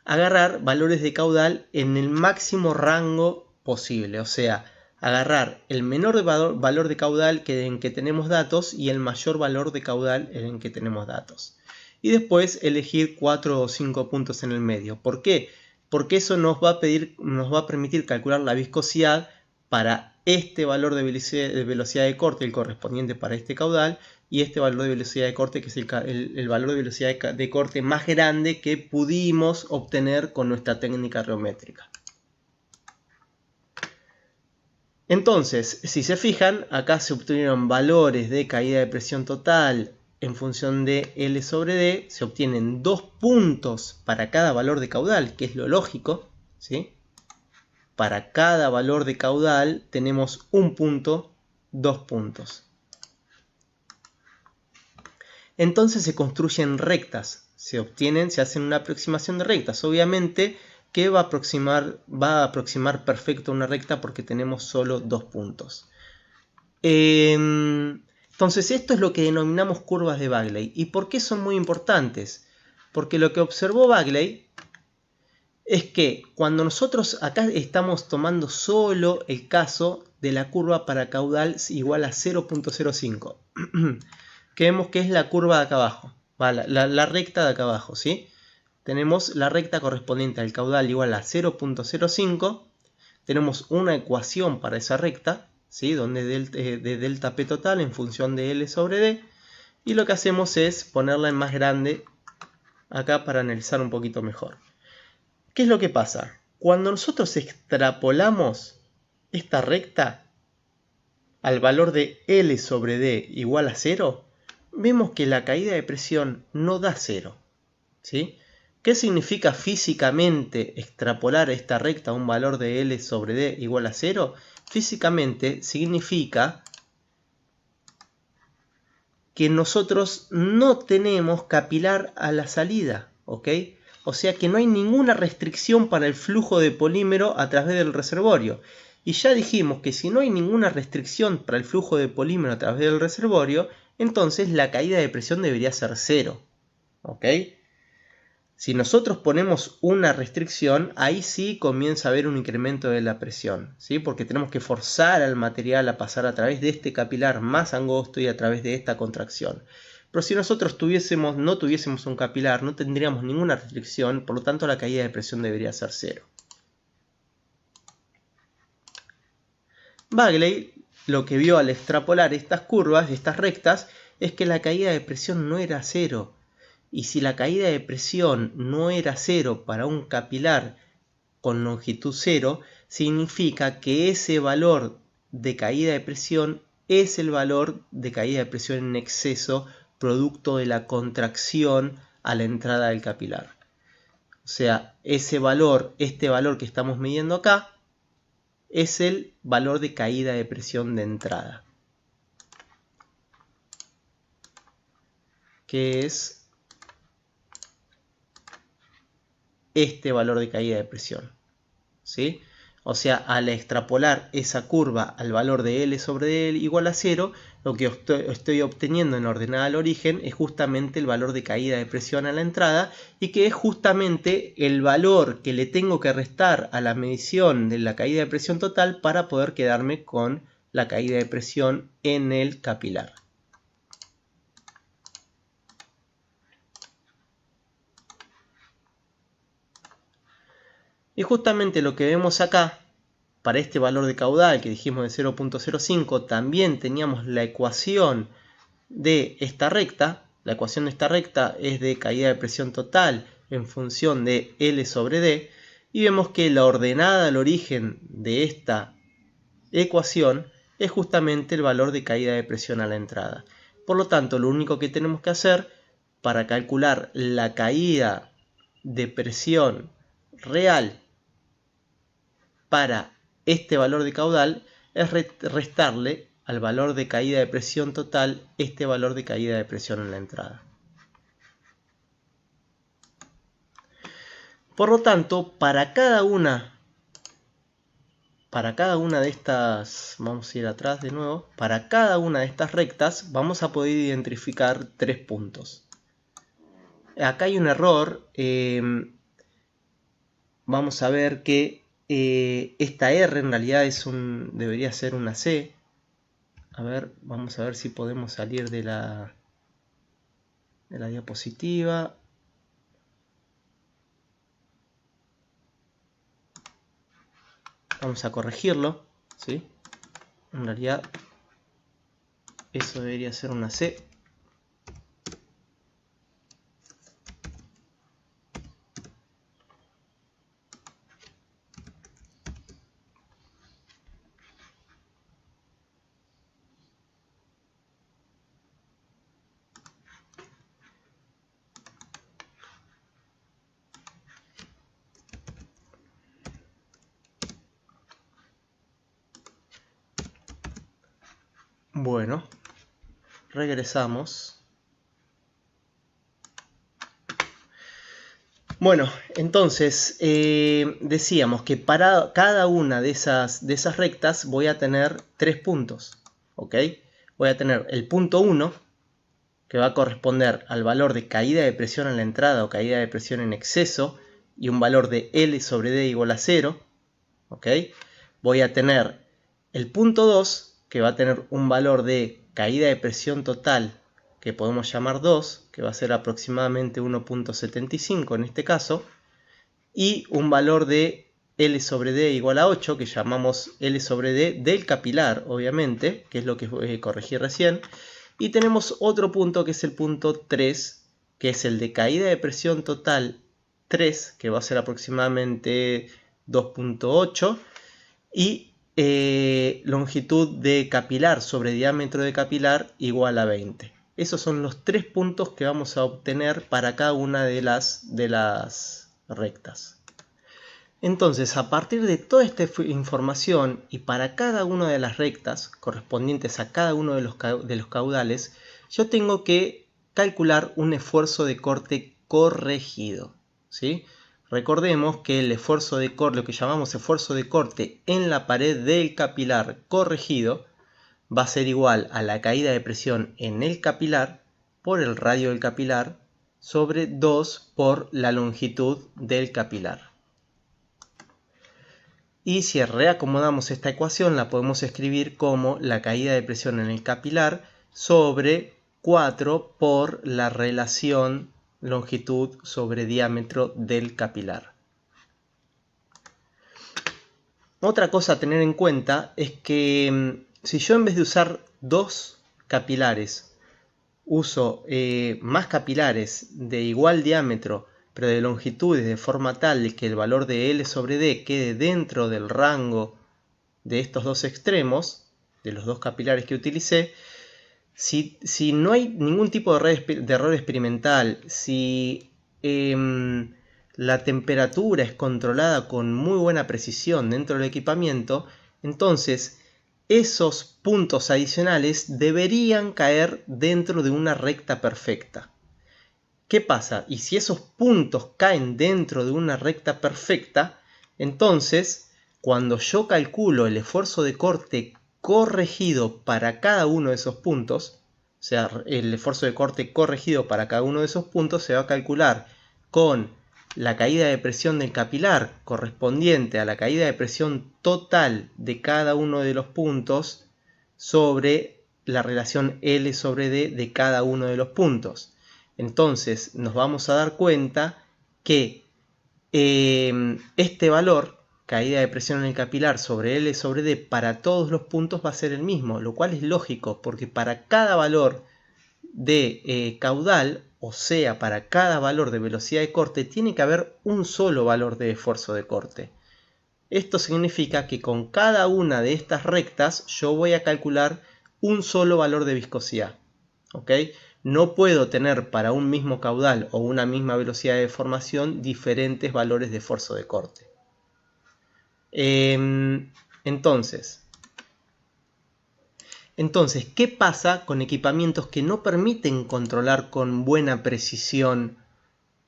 agarrar valores de caudal en el máximo rango posible. O sea, agarrar el menor valor de caudal en que tenemos datos y el mayor valor de caudal en que tenemos datos. y después elegir 4 o 5 puntos en el medio. ¿Por qué? Porque eso nos va a permitir calcular la viscosidad para este valor de velocidad de corte, el correspondiente para este caudal, y este valor de velocidad de corte, que es el valor de velocidad de corte más grande que pudimos obtener con nuestra técnica reométrica. Entonces, si se fijan, acá se obtuvieron valores de caída de presión total en función de L sobre D. Se obtienen 2 puntos para cada valor de caudal, que es lo lógico, ¿sí? Para cada valor de caudal tenemos un punto, 2 puntos. Entonces se construyen rectas, se hacen una aproximación de rectas. Obviamente que va a aproximar perfecto una recta porque tenemos solo 2 puntos. Entonces esto es lo que denominamos curvas de Bagley. ¿Y por qué son muy importantes? Porque lo que observó Bagley es que cuando nosotros acá estamos tomando solo el caso de la curva para caudal igual a 0.05, que vemos que es la curva de acá abajo, la recta de acá abajo, ¿sí? Tenemos la recta correspondiente al caudal igual a 0.05, tenemos una ecuación para esa recta, ¿sí? Donde de delta P total en función de L sobre D, y lo que hacemos es ponerla en más grande acá para analizar un poquito mejor. ¿Qué es lo que pasa? Cuando nosotros extrapolamos esta recta al valor de L sobre D igual a 0, vemos que la caída de presión no da 0, ¿sí? ¿Qué significa físicamente extrapolar esta recta a un valor de L sobre D igual a 0? Físicamente significa que nosotros no tenemos capilar a la salida, ¿ok? O sea que no hay ninguna restricción para el flujo de polímero a través del reservorio. Y ya dijimos que si no hay ninguna restricción para el flujo de polímero a través del reservorio, entonces la caída de presión debería ser 0, ¿ok? Si nosotros ponemos una restricción, ahí sí comienza a haber un incremento de la presión, ¿sí? Porque tenemos que forzar al material a pasar a través de este capilar más angosto y a través de esta contracción. Pero si nosotros no tuviésemos un capilar, no tendríamos ninguna restricción, por lo tanto la caída de presión debería ser 0. Bagley lo que vio al extrapolar estas curvas, estas rectas, es que la caída de presión no era 0. Y si la caída de presión no era 0 para un capilar con longitud 0, significa que ese valor de caída de presión es el valor de caída de presión en exceso producto de la contracción a la entrada del capilar. O sea, este valor que estamos midiendo acá, es el valor de caída de presión de entrada, que es este valor de caída de presión, ¿sí? O sea, al extrapolar esa curva al valor de L sobre D igual a 0, lo que estoy obteniendo en ordenada al origen es justamente el valor de caída de presión a la entrada, y que es justamente el valor que le tengo que restar a la medición de la caída de presión total para poder quedarme con la caída de presión en el capilar. Y justamente lo que vemos acá, para este valor de caudal que dijimos de 0.05, también teníamos la ecuación de esta recta. La ecuación de esta recta es de caída de presión total en función de L sobre D. Y vemos que la ordenada al origen de esta ecuación es justamente el valor de caída de presión a la entrada. Por lo tanto, lo único que tenemos que hacer para calcular la caída de presión real para este valor de caudal es restarle al valor de caída de presión total este valor de caída de presión en la entrada. Por lo tanto, para cada una de estas, vamos a ir atrás de nuevo, para cada una de estas rectas vamos a poder identificar 3 puntos. Acá hay un error, vamos a ver que esta R en realidad debería ser una C. A ver, vamos a ver si podemos salir de la de la diapositiva. Vamos a corregirlo, ¿sí? En realidad eso debería ser una C. Bueno, regresamos. Bueno, entonces decíamos que para cada una de esas rectas voy a tener 3 puntos, ¿ok? Voy a tener el punto 1, que va a corresponder al valor de caída de presión en la entrada o caída de presión en exceso, y un valor de L sobre D igual a 0, ¿ok? Voy a tener el punto 2, que va a tener un valor de caída de presión total que podemos llamar 2, que va a ser aproximadamente 1.75 en este caso, y un valor de L sobre D igual a 8, que llamamos L sobre D del capilar, obviamente, que es lo que corregí recién. Y tenemos otro punto que es el punto 3, que es el de caída de presión total 3, que va a ser aproximadamente 2.8, y longitud de capilar sobre diámetro de capilar igual a 20. Esos son los 3 puntos que vamos a obtener para cada una de las rectas. Entonces, a partir de toda esta información y para cada una de las rectas correspondientes a cada uno de los caudales, yo tengo que calcular un esfuerzo de corte corregido, ¿sí? Recordemos que el esfuerzo de corte, lo que llamamos esfuerzo de corte en la pared del capilar corregido, va a ser igual a la caída de presión en el capilar por el radio del capilar sobre 2 por la longitud del capilar. Y si reacomodamos esta ecuación, la podemos escribir como la caída de presión en el capilar sobre 4 por la relación longitud sobre diámetro del capilar. Otra cosa a tener en cuenta es que si yo en vez de usar 2 capilares, uso más capilares de igual diámetro, pero de longitudes de forma tal de que el valor de L sobre D quede dentro del rango de estos dos extremos, de los 2 capilares que utilicé, si no hay ningún tipo de error experimental, si la temperatura es controlada con muy buena precisión dentro del equipamiento, entonces esos puntos adicionales deberían caer dentro de una recta perfecta. ¿Qué pasa? Y si esos puntos caen dentro de una recta perfecta, entonces cuando yo calculo el esfuerzo de corte corregido para cada uno de esos puntos, o sea, el esfuerzo de corte corregido para cada uno de esos puntos se va a calcular con la caída de presión del capilar correspondiente a la caída de presión total de cada uno de los puntos sobre la relación L sobre D de cada uno de los puntos. Entonces nos vamos a dar cuenta que este valor, caída de presión en el capilar sobre L sobre D, para todos los puntos va a ser el mismo, lo cual es lógico, porque para cada valor de caudal, o sea, para cada valor de velocidad de corte, tiene que haber un solo valor de esfuerzo de corte. Esto significa que con cada una de estas rectas yo voy a calcular un solo valor de viscosidad, ¿ok? No puedo tener para un mismo caudal o una misma velocidad de deformación diferentes valores de esfuerzo de corte. Entonces, ¿qué pasa con equipamientos que no permiten controlar con buena precisión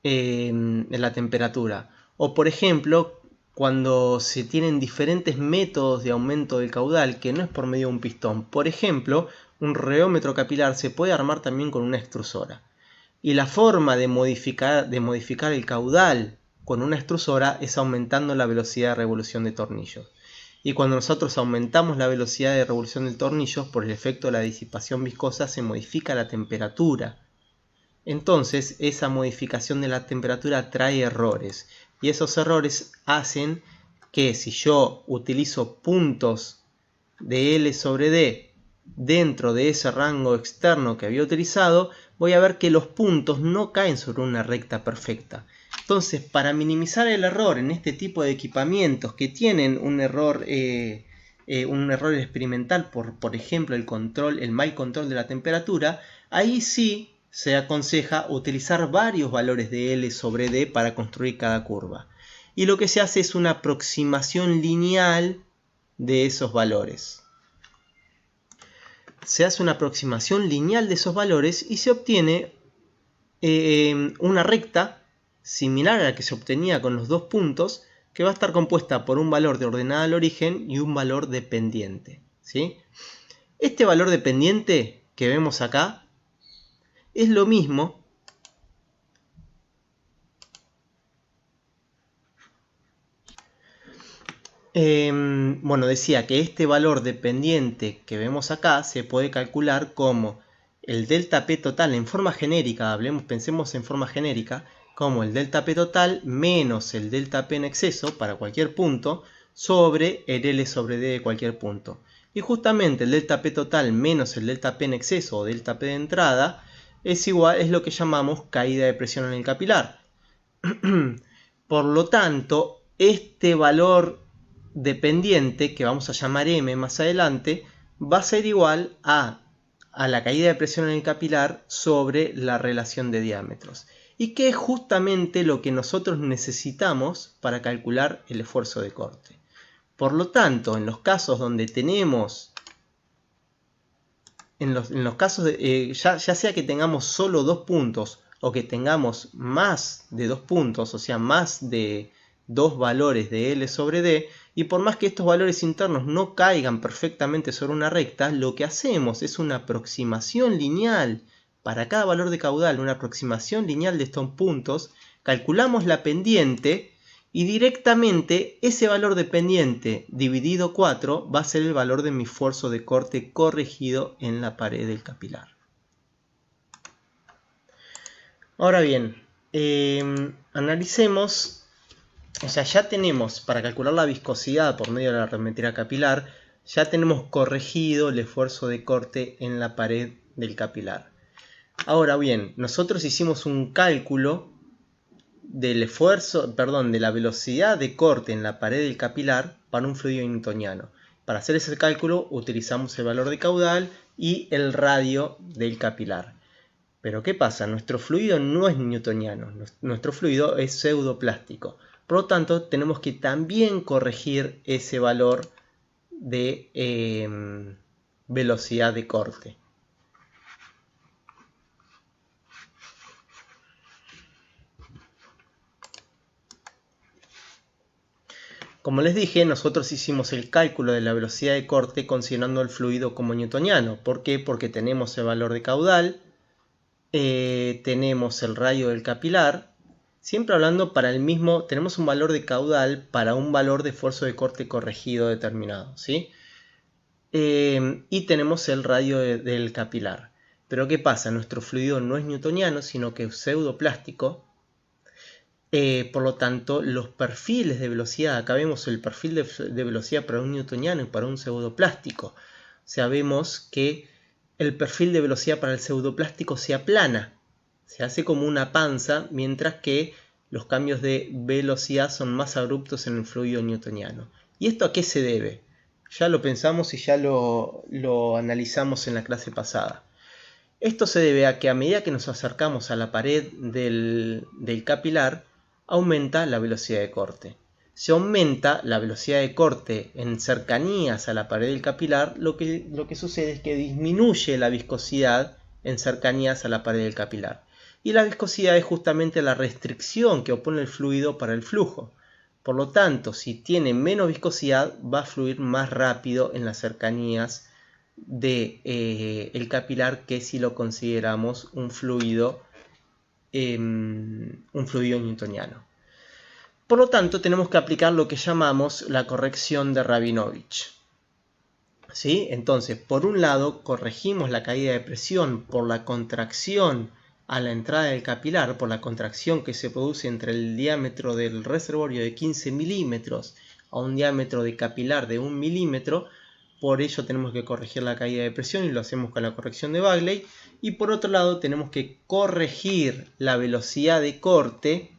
la temperatura? O por ejemplo, cuando se tienen diferentes métodos de aumento del caudal que no es por medio de un pistón. Por ejemplo, un rheómetro capilar se puede armar también con una extrusora. Y la forma de modificar el caudal con una extrusora es aumentando la velocidad de revolución de tornillos. Y cuando nosotros aumentamos la velocidad de revolución de tornillos, por el efecto de la disipación viscosa se modifica la temperatura. entonces esa modificación de la temperatura trae errores. Y esos errores hacen que si yo utilizo puntos de L sobre D dentro de ese rango externo que había utilizado, voy a ver que los puntos no caen sobre una recta perfecta. Entonces, para minimizar el error en este tipo de equipamientos que tienen un error experimental por ejemplo, el mal control de la temperatura, ahí sí se aconseja utilizar varios valores de L sobre D para construir cada curva. Y lo que se hace es una aproximación lineal de esos valores. Se hace una aproximación lineal de esos valores y se obtiene una recta similar a la que se obtenía con los dos puntos, que va a estar compuesta por un valor de ordenada al origen y un valor dependiente, ¿sí? Este valor dependiente que vemos acá es lo mismo bueno, decía que este valor dependiente que vemos acá se puede calcular como el delta P total en forma genérica, pensemos en forma genérica, como el delta P total menos el delta P en exceso para cualquier punto sobre el L sobre D de cualquier punto. Y justamente el delta P total menos el delta P en exceso o delta P de entrada es lo que llamamos caída de presión en el capilar. Por lo tanto, este valor dependiente, que vamos a llamar M más adelante, va a ser igual a la caída de presión en el capilar sobre la relación de diámetros. Y que es justamente lo que nosotros necesitamos para calcular el esfuerzo de corte. Por lo tanto, en los casos donde tenemos, ya sea que tengamos solo dos puntos o que tengamos más de dos puntos, o sea, más de dos valores de L sobre D, y por más que estos valores internos no caigan perfectamente sobre una recta, lo que hacemos es una aproximación lineal para cada valor de caudal, una aproximación lineal de estos puntos, calculamos la pendiente y directamente ese valor de pendiente dividido 4 va a ser el valor de mi esfuerzo de corte corregido en la pared del capilar. Ahora bien, analicemos. O sea, ya tenemos, para calcular la viscosidad por medio de la radiometría capilar, ya tenemos corregido el esfuerzo de corte en la pared del capilar. Ahora bien, nosotros hicimos un cálculo del de la velocidad de corte en la pared del capilar para un fluido newtoniano. Para hacer ese cálculo utilizamos el valor de caudal y el radio del capilar. Pero ¿qué pasa? Nuestro fluido no es newtoniano, nuestro fluido es pseudoplástico. Por lo tanto, tenemos que también corregir ese valor de velocidad de corte. Como les dije, nosotros hicimos el cálculo de la velocidad de corte considerando el fluido como newtoniano. ¿Por qué? Porque tenemos el valor de caudal, tenemos el radio del capilar. Siempre hablando para el mismo, tenemos un valor de caudal para un valor de esfuerzo de corte corregido determinado, ¿sí? Y tenemos el radio del capilar. Pero ¿qué pasa? Nuestro fluido no es newtoniano, sino que es pseudoplástico. Por lo tanto, los perfiles de velocidad, acá vemos el perfil de velocidad para un newtoniano y para un pseudoplástico. O sea, vemos que el perfil de velocidad para el pseudoplástico se aplana. Se hace como una panza, mientras que los cambios de velocidad son más abruptos en el fluido newtoniano. ¿Y esto a qué se debe? Ya lo pensamos y ya lo analizamos en la clase pasada. Esto se debe a que a medida que nos acercamos a la pared del capilar, aumenta la velocidad de corte. Si aumenta la velocidad de corte en cercanías a la pared del capilar, lo que sucede es que disminuye la viscosidad en cercanías a la pared del capilar. Y la viscosidad es justamente la restricción que opone el fluido para el flujo. Por lo tanto, si tiene menos viscosidad, va a fluir más rápido en las cercanías del capilar que si lo consideramos un fluido newtoniano. Por lo tanto, tenemos que aplicar lo que llamamos la corrección de Rabinovich. ¿Sí? Entonces, por un lado, corregimos la caída de presión por la contracción a la entrada del capilar por la contracción que se produce entre el diámetro del reservorio de 15 milímetros a un diámetro de capilar de 1 milímetro. Por ello tenemos que corregir la caída de presión y lo hacemos con la corrección de Bagley. Y por otro lado tenemos que corregir la velocidad de corte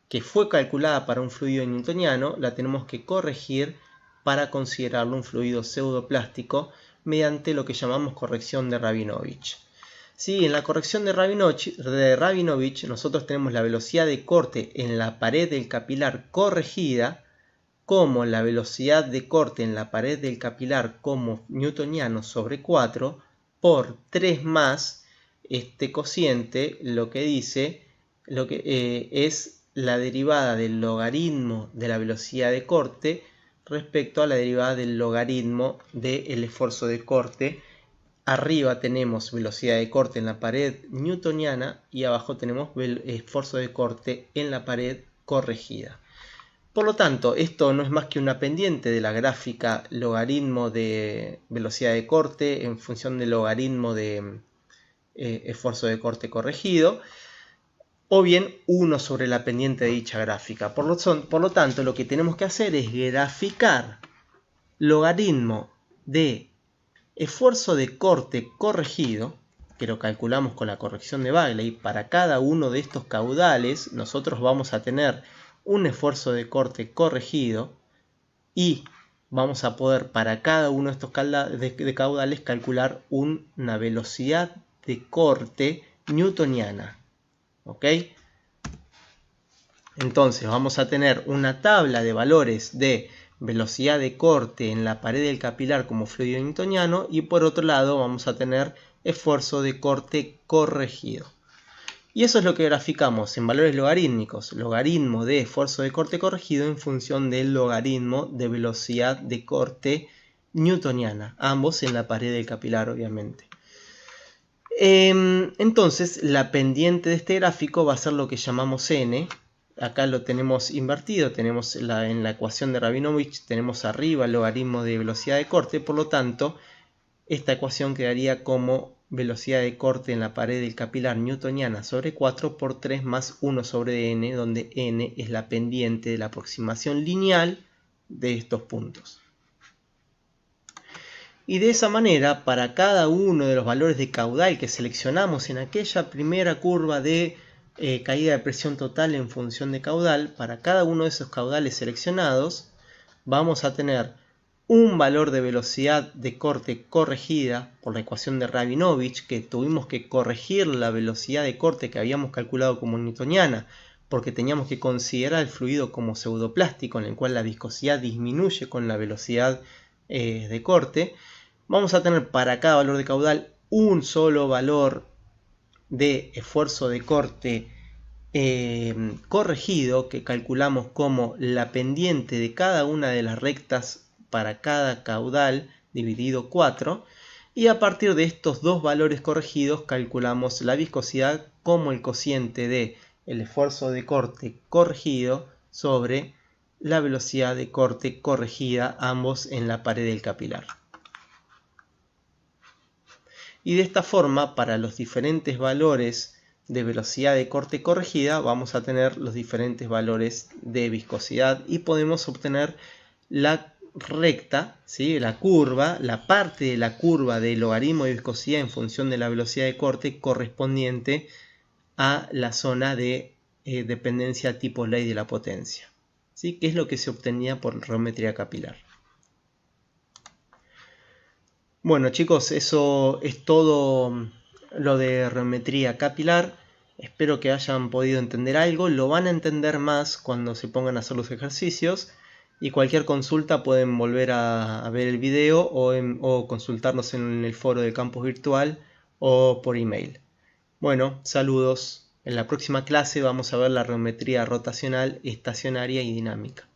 que fue calculada para un fluido newtoniano, la tenemos que corregir para considerarlo un fluido pseudoplástico mediante lo que llamamos corrección de Rabinovich. Sí, en la corrección de Rabinovich nosotros tenemos la velocidad de corte en la pared del capilar corregida como la velocidad de corte en la pared del capilar como newtoniano sobre 4 por 3 más este cociente, lo que dice es la derivada del logaritmo de la velocidad de corte respecto a la derivada del logaritmo del esfuerzo de corte. Arriba tenemos velocidad de corte en la pared newtoniana y abajo tenemos esfuerzo de corte en la pared corregida. Por lo tanto, esto no es más que una pendiente de la gráfica logaritmo de velocidad de corte en función del logaritmo de esfuerzo de corte corregido, o bien 1 sobre la pendiente de dicha gráfica. Por lo tanto, lo que tenemos que hacer es graficar logaritmo de esfuerzo de corte corregido, que lo calculamos con la corrección de Bagley. Para cada uno de estos caudales nosotros vamos a tener un esfuerzo de corte corregido y vamos a poder para cada uno de estos caudales calcular una velocidad de corte newtoniana. ¿Ok? Entonces vamos a tener una tabla de valores de velocidad de corte en la pared del capilar como fluido newtoniano y por otro lado vamos a tener esfuerzo de corte corregido. Y eso es lo que graficamos en valores logarítmicos, logaritmo de esfuerzo de corte corregido en función del logaritmo de velocidad de corte newtoniana, ambos en la pared del capilar obviamente. Entonces la pendiente de este gráfico va a ser lo que llamamos n. Acá lo tenemos invertido, tenemos en la ecuación de Rabinovich tenemos arriba el logaritmo de velocidad de corte, por lo tanto esta ecuación quedaría como velocidad de corte en la pared del capilar newtoniana sobre 4 por 3 más 1 sobre n, donde n es la pendiente de la aproximación lineal de estos puntos. Y de esa manera, para cada uno de los valores de caudal que seleccionamos en aquella primera curva de caída de presión total en función de caudal, para cada uno de esos caudales seleccionados, vamos a tener un valor de velocidad de corte corregida por la ecuación de Rabinovich, que tuvimos que corregir la velocidad de corte que habíamos calculado como newtoniana, porque teníamos que considerar el fluido como pseudoplástico, en el cual la viscosidad disminuye con la velocidad de corte. Vamos a tener para cada valor de caudal un solo valor de esfuerzo de corte corregido, que calculamos como la pendiente de cada una de las rectas para cada caudal dividido 4, y a partir de estos dos valores corregidos calculamos la viscosidad como el cociente de el esfuerzo de corte corregido sobre la velocidad de corte corregida, ambos en la pared del capilar. Y de esta forma, para los diferentes valores de velocidad de corte corregida, vamos a tener los diferentes valores de viscosidad y podemos obtener la recta, ¿sí? La curva, la parte de la curva del logaritmo de viscosidad en función de la velocidad de corte correspondiente a la zona de dependencia tipo ley de la potencia, ¿sí? Que es lo que se obtenía por reometría capilar. Bueno chicos, eso es todo lo de reometría capilar. Espero que hayan podido entender algo. Lo van a entender más cuando se pongan a hacer los ejercicios. Y cualquier consulta pueden volver a ver el video o consultarnos en el foro de campus virtual o por email. Bueno, saludos. En la próxima clase vamos a ver la reometría rotacional, estacionaria y dinámica.